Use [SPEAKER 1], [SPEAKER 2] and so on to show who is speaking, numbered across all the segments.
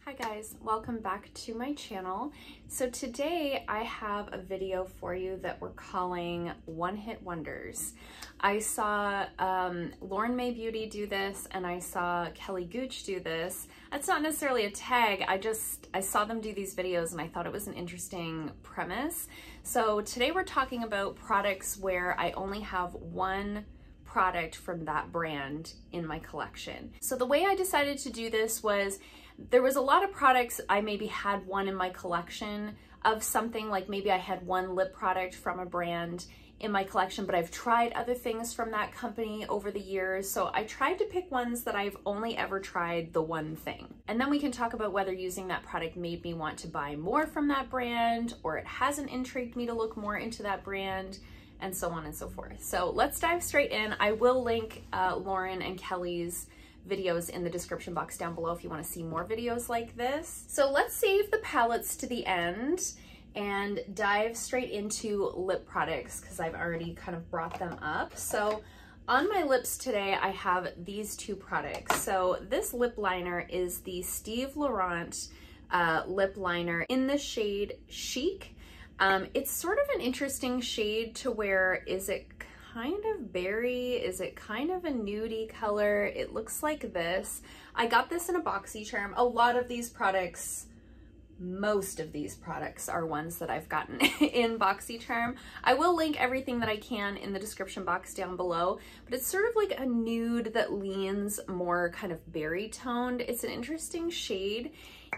[SPEAKER 1] Hi guys, welcome back to my channel. So today I have a video for you that we're calling One Hit Wonders. I saw Lauren May Beauty do this and I saw Kelly Gooch do this. That's not necessarily a tag, I saw them do these videos and I thought it was an interesting premise. So today we're talking about products where I only have one product from that brand in my collection. So the way I decided to do this was there was a lot of products. I maybe had one in my collection of something, like maybe I had one lip product from a brand in my collection, but I've tried other things from that company over the years. So I tried to pick ones that I've only ever tried the one thing. And then we can talk about whether using that product made me want to buy more from that brand, or it hasn't intrigued me to look more into that brand, and so on and so forth. So let's dive straight in. I will link Lauren and Kelly's videos in the description box down below if you want to see more videos like this. So let's save the palettes to the end and dive straight into lip products because I've already kind of brought them up. So on my lips today, I have these two products. So this lip liner is the Steve Laurent lip liner in the shade Chic. It's sort of an interesting shade to where, is it kind of berry? Is it kind of a nudie color? It looks like this. I got this in a Foxy Charm. A lot of these products, most of these products are ones that I've gotten in Foxy Charm. I will link everything that I can in the description box down below, but it's sort of like a nude that leans more kind of berry toned. It's an interesting shade.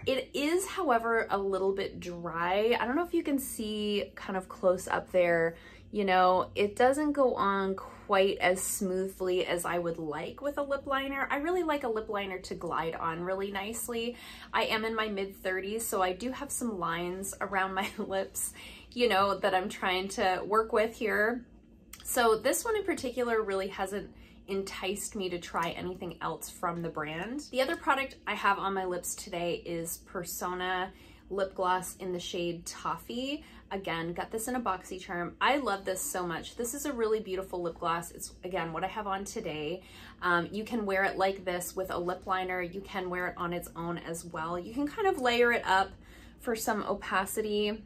[SPEAKER 1] It is, however, a little bit dry. I don't know if you can see kind of close up there. You know, it doesn't go on quite as smoothly as I would like with a lip liner. I really like a lip liner to glide on really nicely. I am in my mid-30s, so I do have some lines around my lips, you know, that I'm trying to work with here. So this one in particular really hasn't enticed me to try anything else from the brand. The other product I have on my lips today is Persona lip gloss in the shade Toffee. Again, got this in a Foxy Charm. I love this so much. This is a really beautiful lip gloss. It's, again, what I have on today. You can wear it like this with a lip liner. You can wear it on its own as well. You can kind of layer it up for some opacity.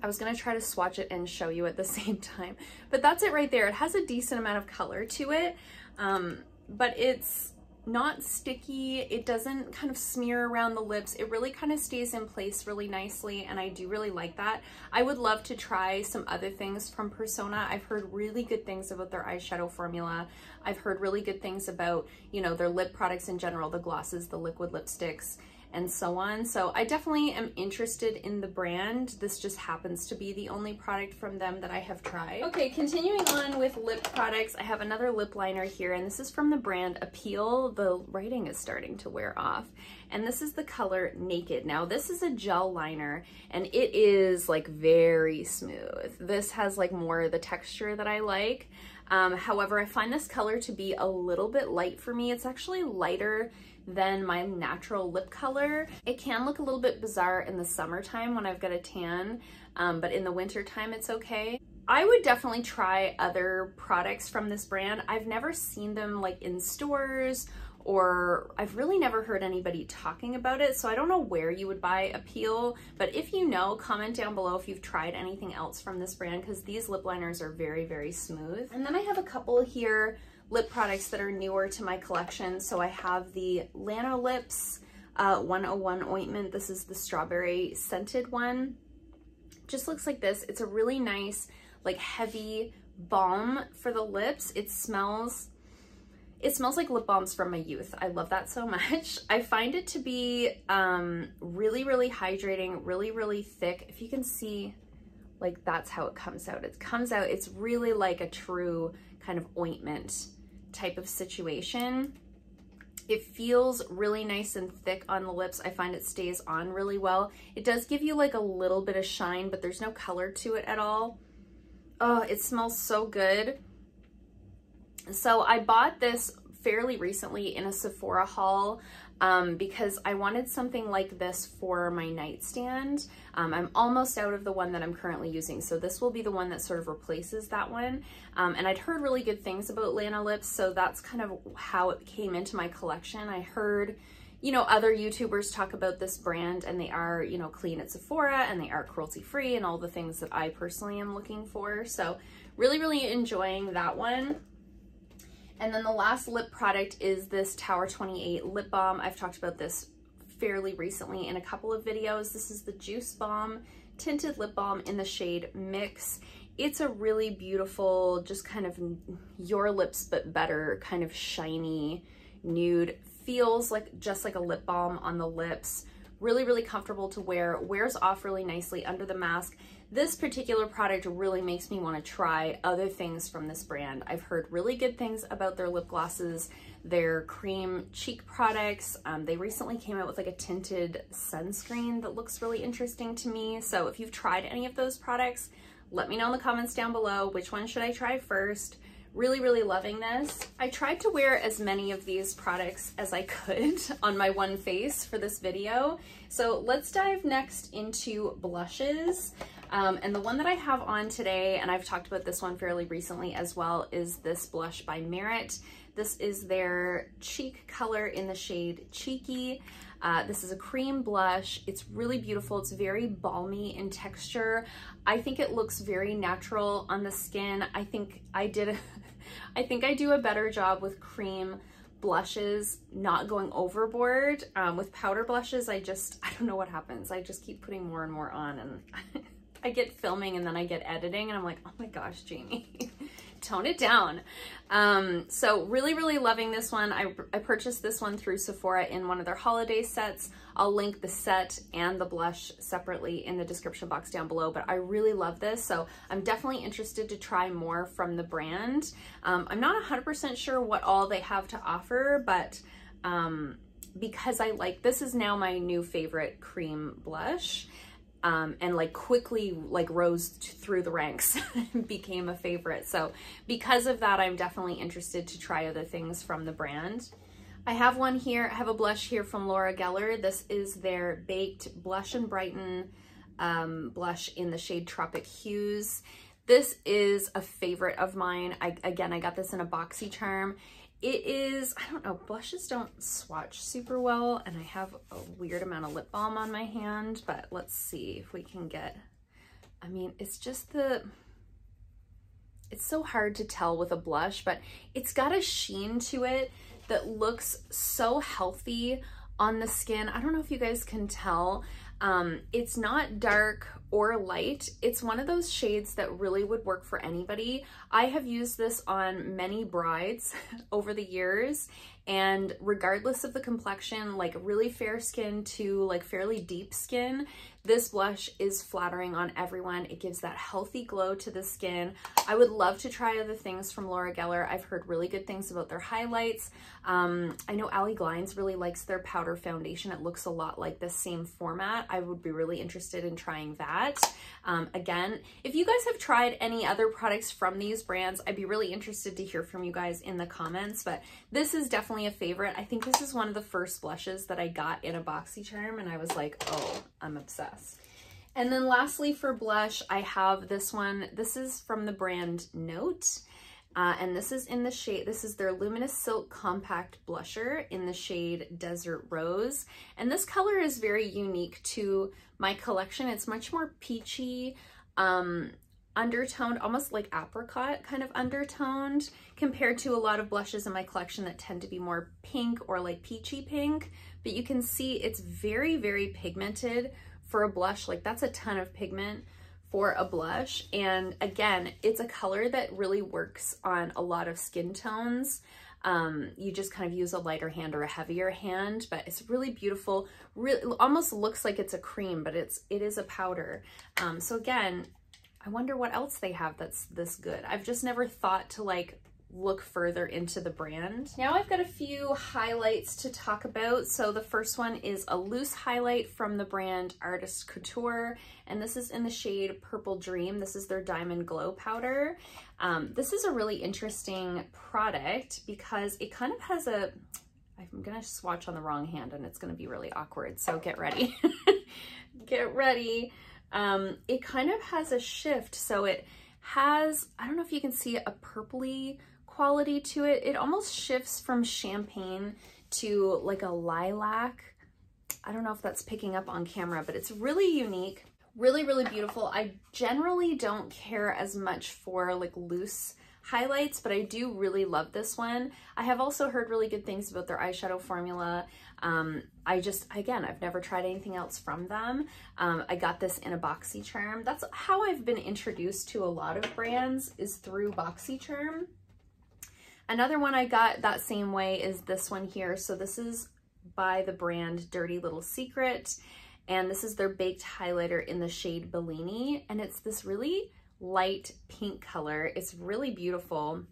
[SPEAKER 1] I was gonna try to swatch it and show you at the same time, but that's it right there. It has a decent amount of color to it, but it's not sticky. It doesn't kind of smear around the lips. It really kind of stays in place really nicely, and I do really like that. I would love to try some other things from Persona. I've heard really good things about their eyeshadow formula. I've heard really good things about, you know, their lip products in general, the glosses, the liquid lipsticks, and so on. So I definitely am interested in the brand. This just happens to be the only product from them that I have tried. Okay, continuing on with lip products, I have another lip liner here, and this is from the brand Appeal. The writing is starting to wear off. And this is the color Naked. Now this is a gel liner and it is like very smooth. This has like more of the texture that I like. However, I find this color to be a little bit light for me. It's actually lighter than my natural lip color. It can look a little bit bizarre in the summertime when I've got a tan, but in the winter time it's okay. I would definitely try other products from this brand. I've never seen them like in stores, or I've really never heard anybody talking about it, so I don't know where you would buy Appeal, but if you know, comment down below if you've tried anything else from this brand, because these lip liners are very, very smooth. And then I have a couple here lip products that are newer to my collection. So I have the Lanolips 101 Ointment. This is the strawberry scented one. Just looks like this. It's a really nice, like heavy balm for the lips. It smells like lip balms from my youth. I love that so much. I find it to be really, really hydrating, really, really thick. If you can see, like that's how it comes out. It comes out, it's really like a true kind of ointment type of situation. It feels really nice and thick on the lips. I find it stays on really well. It does give you like a little bit of shine, but there's no color to it at all. Oh, it smells so good. So I bought this fairly recently in a Sephora haul because I wanted something like this for my nightstand. I'm almost out of the one that I'm currently using, so this will be the one that sort of replaces that one. And I'd heard really good things about Lanolips, so that's kind of how it came into my collection. I heard, you know, other YouTubers talk about this brand, and they are, you know, clean at Sephora, and they are cruelty free, and all the things that I personally am looking for. So really, really enjoying that one. And then the last lip product is this Tower 28 lip balm. I've talked about this fairly recently in a couple of videos. This is the Juice Balm Tinted Lip Balm in the shade Mix. It's a really beautiful, just kind of your lips but better, kind of shiny nude. Feels like just like a lip balm on the lips. Really, really comfortable to wear. Wears off really nicely under the mask. This particular product really makes me want to try other things from this brand. I've heard really good things about their lip glosses, their cream cheek products. They recently came out with like a tinted sunscreen that looks really interesting to me. So if you've tried any of those products, let me know in the comments down below. Which one should I try first? Really, really loving this. I tried to wear as many of these products as I could on my one face for this video. So let's dive next into blushes. And the one that I have on today, and I've talked about this one fairly recently as well, is this blush by Merit. This is their cheek color in the shade Cheeky. This is a cream blush. It's really beautiful. It's very balmy in texture. I think it looks very natural on the skin. I think I do a better job with cream blushes, not going overboard. With powder blushes, I don't know what happens. I just keep putting more and more on, and I get filming and then I get editing and I'm like, oh my gosh, Jamie, tone it down. So really, really loving this one. I purchased this one through Sephora in one of their holiday sets. I'll link the set and the blush separately in the description box down below, but I really love this. So I'm definitely interested to try more from the brand. I'm not 100% sure what all they have to offer, but because this is now my new favorite cream blush. And like quickly like rose through the ranks and became a favorite. So because of that, I'm definitely interested to try other things from the brand. I have one here. I have a blush here from Laura Geller. This is their Baked Blush-N-Brighten blush in the shade Tropic Hues. This is a favorite of mine. I got this in a Foxy Charm. It is, I don't know, blushes don't swatch super well, and I have a weird amount of lip balm on my hand, but let's see if we can get, I mean, it's just it's so hard to tell with a blush, but it's got a sheen to it that looks so healthy on the skin. I don't know if you guys can tell. It's not dark or light. It's one of those shades that really would work for anybody. I have used this on many brides over the years, and regardless of the complexion, like really fair skin to like fairly deep skin, this blush is flattering on everyone. It gives that healthy glow to the skin. I would love to try other things from Laura Geller. I've heard really good things about their highlights. I know Allie Glines really likes their powder foundation. It looks a lot like the same format. I would be really interested in trying that. Again, if you guys have tried any other products from these brands, I'd be really interested to hear from you guys in the comments, but this is definitely a favorite. I think this is one of the first blushes that I got in a Foxy Charm, and I was like, oh, I'm obsessed. And then lastly for blush, I have this one. This is from the brand Note. And this is in the shade, this is their Luminous Silk Compact Blusher in the shade Desert Rose. And this color is very unique to my collection. It's much more peachy, undertoned, almost like apricot kind of undertoned, compared to a lot of blushes in my collection that tend to be more pink or like peachy pink. But you can see it's very, very pigmented for a blush. Like that's a ton of pigment for a blush. And again, it's a color that really works on a lot of skin tones. You just kind of use a lighter hand or a heavier hand, but it's really beautiful. Really almost looks like it's a cream, but it is a powder. So again, I wonder what else they have that's this good. I've just never thought to like look further into the brand. Now I've got a few highlights to talk about. So the first one is a loose highlight from the brand Artist Couture, and this is in the shade Purple Dream. This is their Diamond Glow Powder. This is a really interesting product because it kind of has a, I'm gonna swatch on the wrong hand and it's gonna be really awkward, so get ready. Get ready. It kind of has a shift, so it has, I don't know if you can see a purpley quality to it. It almost shifts from champagne to like a lilac. I don't know if that's picking up on camera, but it's really unique, really, really beautiful. I generally don't care as much for like loose highlights, but I do really love this one. I have also heard really good things about their eyeshadow formula. Again, I've never tried anything else from them. I got this in a Foxy Charm. That's how I've been introduced to a lot of brands, is through Foxy Charm. Another one I got that same way is this one here. So this is by the brand Dirty Little Secret, and this is their baked highlighter in the shade Bellini, and it's this really light pink color. It's really beautiful.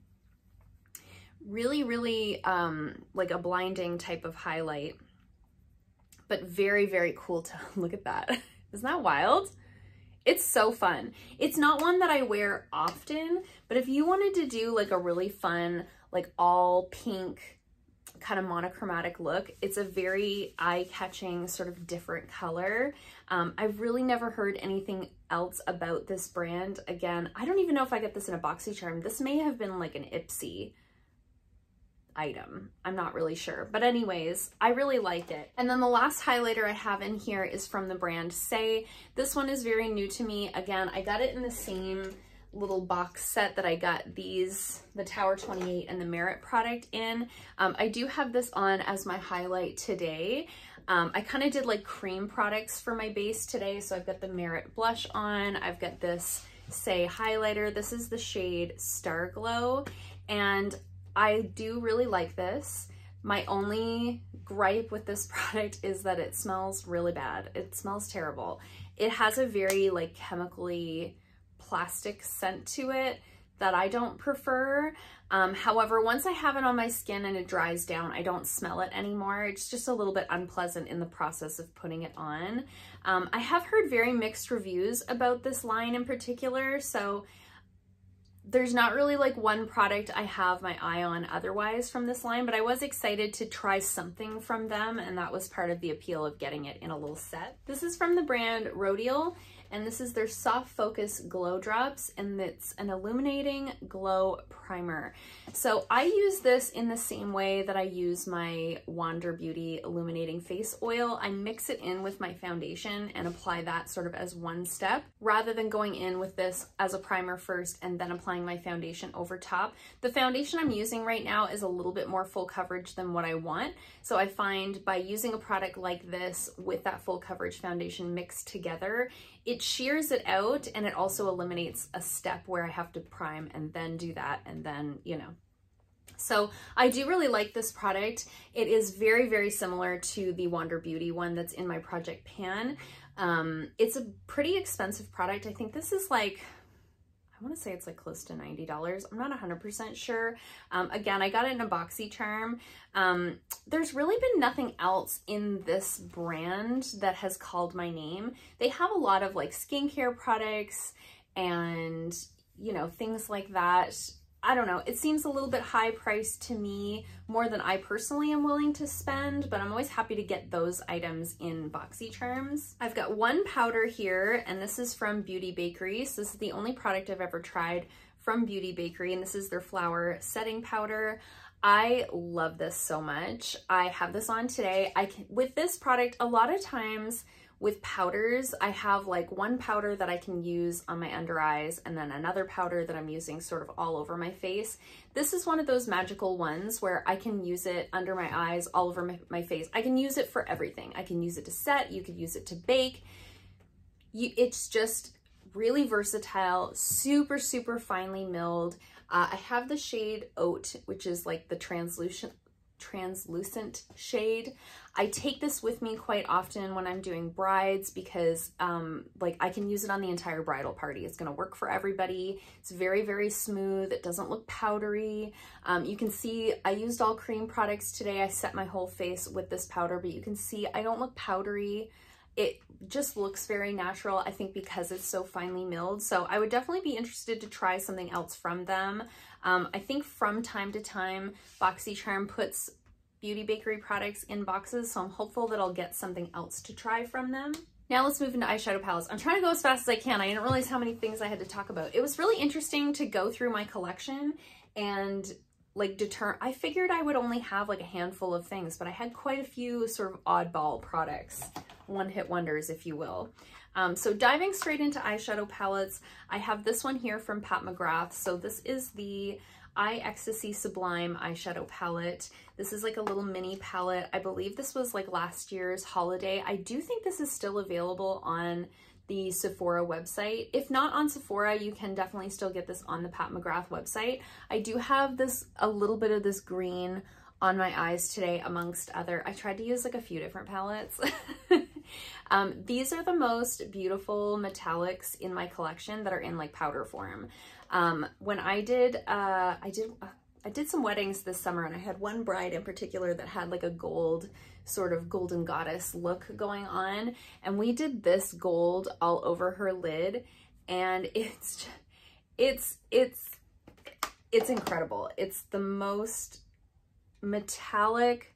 [SPEAKER 1] Really, really like a blinding type of highlight, but very, very cool to look at that. Isn't that wild? It's so fun. It's not one that I wear often, but if you wanted to do like a really fun, like all pink kind of monochromatic look, it's a very eye-catching sort of different color. I've really never heard anything else about this brand. Again, I don't even know if I get this in a Foxy Charm. This may have been like an Ipsy item. I'm not really sure. But anyways, I really like it. And then the last highlighter I have in here is from the brand Saie. This one is very new to me. Again, I got it in the same little box set that I got these, the Tower 28 and the Merit product in. I do have this on as my highlight today. I kind of did like cream products for my base today. So I've got the Merit blush on. I've got this Saie highlighter. This is the shade Starglow, and I do really like this. My only gripe with this product is that it smells really bad. It smells terrible. It has a very like chemically plastic scent to it that I don't prefer. However, once I have it on my skin and it dries down, I don't smell it anymore. It's just a little bit unpleasant in the process of putting it on. I have heard very mixed reviews about this line in particular, so there's not really like one product I have my eye on otherwise from this line, but I was excited to try something from them, and that was part of the appeal of getting it in a little set. This is from the brand Rodial, and this is their Soft Focus Glow Drops, and it's an illuminating glow primer. So I use this in the same way that I use my Wander Beauty illuminating face oil. I mix it in with my foundation and apply that sort of as one step, rather than going in with this as a primer first and then applying my foundation over top. The foundation I'm using right now is a little bit more full coverage than what I want. So I find by using a product like this with that full coverage foundation mixed together, it shears it out, and it also eliminates a step where I have to prime and then do that, and then, you know. So I do really like this product. It is very, very similar to the Wander Beauty one that's in my project pan. It's a pretty expensive product. I think this is like, I want to say it's like close to $90. I'm not 100% sure. Again, I got it in a Foxy Charm. There's really been nothing else in this brand that has called my name. They have a lot of like skincare products and, you know, things like that. I don't know, it seems a little bit high priced to me, more than I personally am willing to spend, but I'm always happy to get those items in Foxy Charms. I've got one powder here, and this is from Beauty Bakerie. So this is the only product I've ever tried from Beauty Bakerie, and this is their flower setting powder. I love this so much. I have this on today. With this product, a lot of times with powders, I have like one powder that I can use on my under eyes and then another powder that I'm using sort of all over my face. This is one of those magical ones where I can use it under my eyes, all over my face. I can use it for everything. I can use it to set, you could use it to bake. It's just really versatile, super, super finely milled. I have the shade Oat, which is like the translucent shade. I take this with me quite often when I'm doing brides because like I can use it on the entire bridal party. It's gonna work for everybody. It's very, very smooth. It doesn't look powdery. You can see I used all cream products today. I set my whole face with this powder, but you can see I don't look powdery. It just looks very natural, I think, because it's so finely milled. So I would definitely be interested to try something else from them. I think from time to time, Foxy Charm puts Beauty Bakerie products in boxes, so I'm hopeful that I'll get something else to try from them. Now let's move into eyeshadow palettes. I'm trying to go as fast as I can. I didn't realize how many things I had to talk about. It was really interesting to go through my collection and like I figured I would only have like a handful of things, but I had quite a few sort of oddball products, one-hit wonders, if you will. So diving straight into eyeshadow palettes, I have this one here from Pat McGrath. So this is the Ecstasy Sublime eyeshadow palette. This is like a little mini palette. I believe this was like last year's holiday. I do think this is still available on the Sephora website. If not on Sephora, you can definitely still get this on the Pat McGrath website. I do have a little bit of this green on my eyes today amongst other. I tried to use like a few different palettes. These are the most beautiful metallics in my collection that are in like powder form. When I did some weddings this summer, and I had one bride in particular that had like a gold, sort of golden goddess look going on, and we did this gold all over her lid, and it's incredible. It's the most metallic,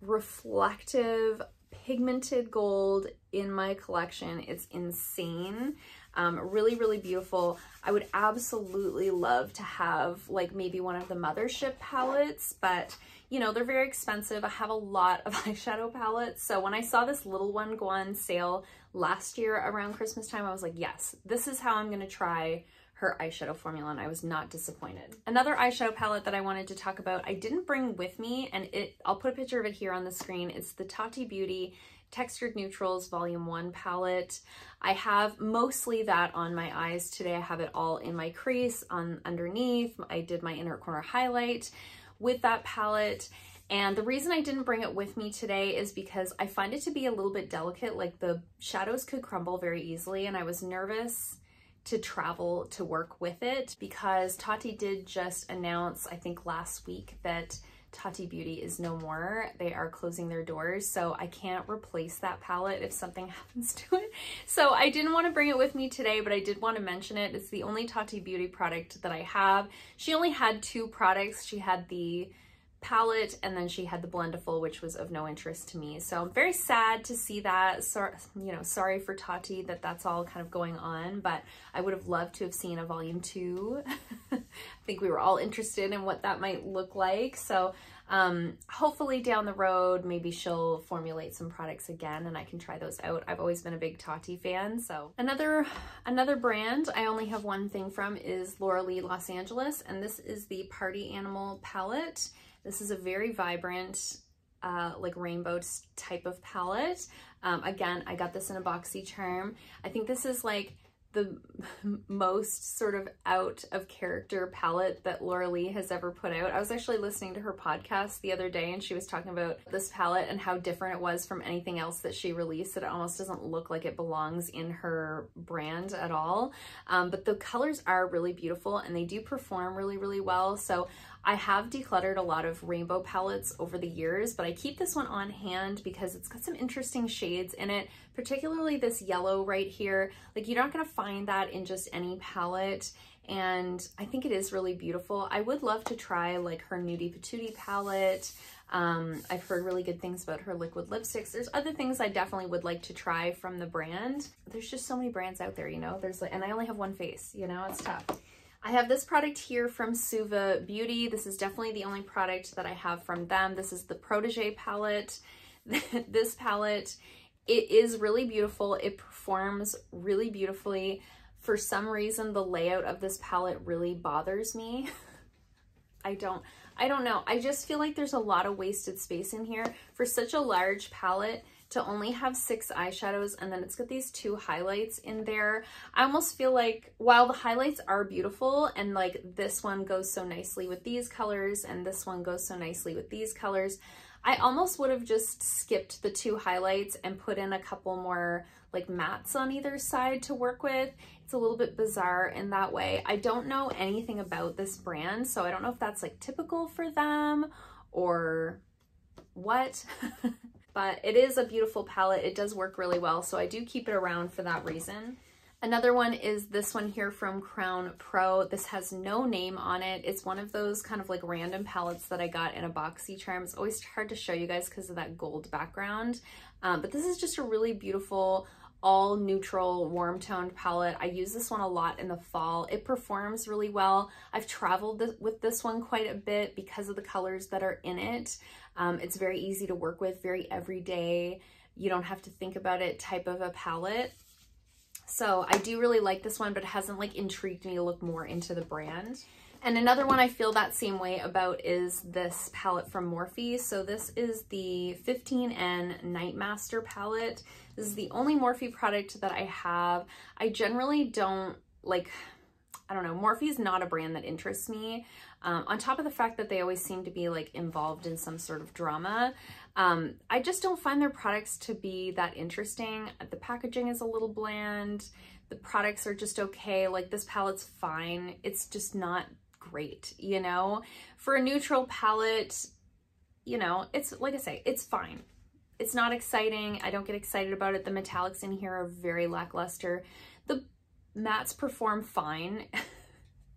[SPEAKER 1] reflective, pigmented gold in my collection. It's insane. Really, really beautiful. I would absolutely love to have like maybe one of the mothership palettes, but you know, they're very expensive. I have a lot of eyeshadow palettes. So when I saw this little one go on sale last year around Christmas time, I was like, yes, this is how I'm going to try her eyeshadow formula, and I was not disappointed. Another eyeshadow palette that I wanted to talk about, I didn't bring with me, and I'll put a picture of it here on the screen. It's the Tati Beauty Textured Neutrals Volume 1 palette. I have mostly that on my eyes today. I have it all in my crease, underneath. I did my inner corner highlight with that palette. And the reason I didn't bring it with me today is because I find it to be a little bit delicate. Like the shadows could crumble very easily, and I was nervous to travel to work with it because Tati did just announce, I think last week, that Tati Beauty is no more. They are closing their doors, so I can't replace that palette if something happens to it. So I didn't want to bring it with me today, but I did want to mention it. It's the only Tati Beauty product that I have. She only had 2 products. She had the palette, and then she had the Blendiful, which was of no interest to me. So I'm very sad to see that. Sorry for Tati that that's all kind of going on, but I would have loved to have seen a volume 2. I think we were all interested in what that might look like. So hopefully down the road, maybe she'll formulate some products again and I can try those out. I've always been a big Tati fan. So another brand I only have one thing from is Laura Lee Los Angeles, and this is the Party Animal palette. This is a very vibrant, like rainbow type of palette. Again, I got this in a Foxy Charm. I think this is like the most sort of out of character palette that Laura Lee has ever put out. I was actually listening to her podcast the other day, and she was talking about this palette and how different it was from anything else that she released, that it almost doesn't look like it belongs in her brand at all. But the colors are really beautiful and they do perform really, really well. So I have decluttered a lot of rainbow palettes over the years, but I keep this one on hand because it's got some interesting shades in it, particularly this yellow right here. Like, you're not gonna find that in just any palette, and I think it is really beautiful. I would love to try like her Nudie Patootie palette. I've heard really good things about her liquid lipsticks. There's other things I definitely would like to try from the brand. There's just so many brands out there, you know? And I only have one face, you know? It's tough. I have this product here from Suva Beauty. This is definitely the only product that I have from them. This is the Protégé palette. This palette, it is really beautiful. It performs really beautifully. For some reason, the layout of this palette really bothers me. I don't know. I just feel like there's a lot of wasted space in here. For such a large palette, to only have 6 eyeshadows, and then it's got these 2 highlights in there. I almost feel like while the highlights are beautiful, and like this one goes so nicely with these colors and this one goes so nicely with these colors, I almost would have just skipped the 2 highlights and put in a couple more like mattes on either side to work with. It's a little bit bizarre in that way. I don't know anything about this brand, so I don't know if that's like typical for them or what. But it is a beautiful palette. It does work really well, so I do keep it around for that reason. Another one is this one here from Crown Pro. This has no name on it. It's one of those kind of like random palettes that I got in a Foxy Charm. It's always hard to show you guys because of that gold background. But this is just a really beautiful all neutral warm toned palette. I use this one a lot in the fall. It performs really well. I've traveled with this one quite a bit because of the colors that are in it. It's very easy to work with, very everyday. You don't have to think about it type of a palette. So I do really like this one, but it hasn't like intrigued me to look more into the brand. And another one I feel that same way about is this palette from Morphe. So this is the 15N Nightmaster palette. This is the only Morphe product that I have. I generally don't like, I don't know, Morphe is not a brand that interests me. On top of the fact that they always seem to be like involved in some sort of drama, I just don't find their products to be that interesting. The packaging is a little bland. The products are just okay. Like this palette's fine. It's just not great, you know? For a neutral palette, you know, it's like I say, it's fine. It's not exciting. I don't get excited about it. The metallics in here are very lackluster. The mattes perform fine.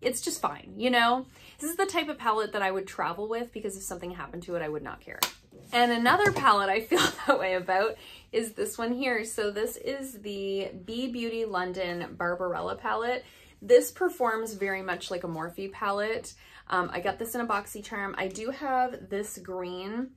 [SPEAKER 1] It's just fine, you know? This is the type of palette that I would travel with because if something happened to it, I would not care. And another palette I feel that way about is this one here. So this is the B Beauty London Barberella palette. This performs very much like a Morphe palette. I got this in a Foxy Charm. I do have this green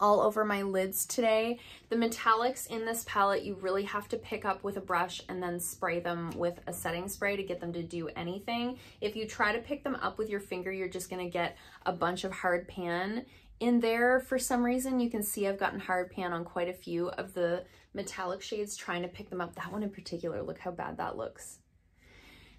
[SPEAKER 1] all over my lids today. The metallics in this palette, you really have to pick up with a brush and then spray them with a setting spray to get them to do anything. If you try to pick them up with your finger, you're just gonna get a bunch of hard pan in there. For some reason, you can see I've gotten hard pan on quite a few of the metallic shades trying to pick them up. That one in particular, look how bad that looks.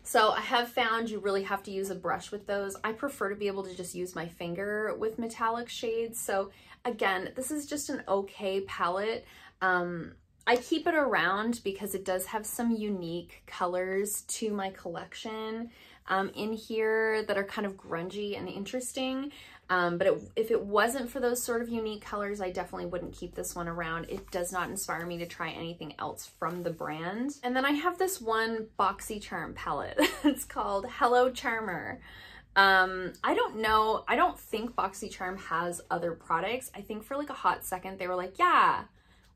[SPEAKER 1] So I have found you really have to use a brush with those. I prefer to be able to just use my finger with metallic shades. So again, this is just an okay palette. I keep it around because it does have some unique colors to my collection in here that are kind of grungy and interesting. But if it wasn't for those sort of unique colors, I definitely wouldn't keep this one around. It does not inspire me to try anything else from the brand. And then I have this one Foxy Charm palette. It's called Hello Charmer. I don't know. I don't think Foxy Charm has other products. I think for like a hot second, they were like, yeah,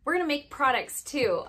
[SPEAKER 1] we're gonna make products too.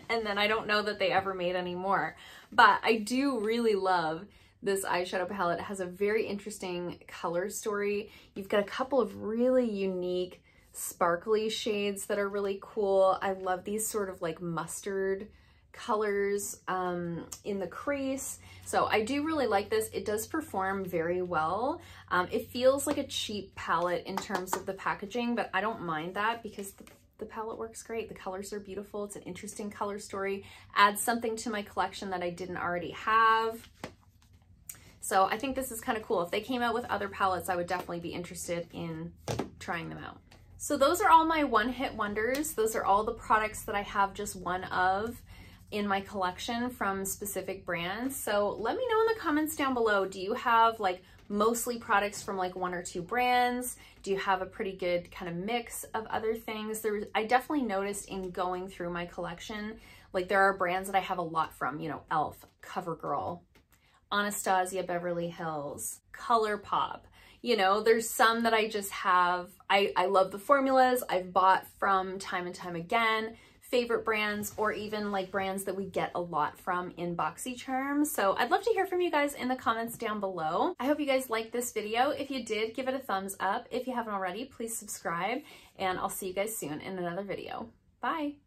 [SPEAKER 1] And then I don't know that they ever made any more. But I do really love this eyeshadow palette. It has a very interesting color story. You've got a couple of really unique sparkly shades that are really cool. I love these sort of like mustard colors in the crease. So I do really like this. It does perform very well. It feels like a cheap palette in terms of the packaging, but I don't mind that because the palette works great. The colors are beautiful. It's an interesting color story. Adds something to my collection that I didn't already have. So I think this is kind of cool. If they came out with other palettes, I would definitely be interested in trying them out. So those are all my one-hit wonders. Those are all the products that I have just one of in my collection from specific brands. So let me know in the comments down below, do you have like mostly products from like one or two brands? Do you have a pretty good kind of mix of other things? I definitely noticed in going through my collection, like there are brands that I have a lot from, you know, e.l.f., CoverGirl, Anastasia Beverly Hills, ColourPop. You know, there's some that I just have. I love the formulas. I've bought from time and time again, favorite brands, or even like brands that we get a lot from in Foxy Charm. So I'd love to hear from you guys in the comments down below. I hope you guys liked this video. If you did, give it a thumbs up. If you haven't already, please subscribe, and I'll see you guys soon in another video. Bye.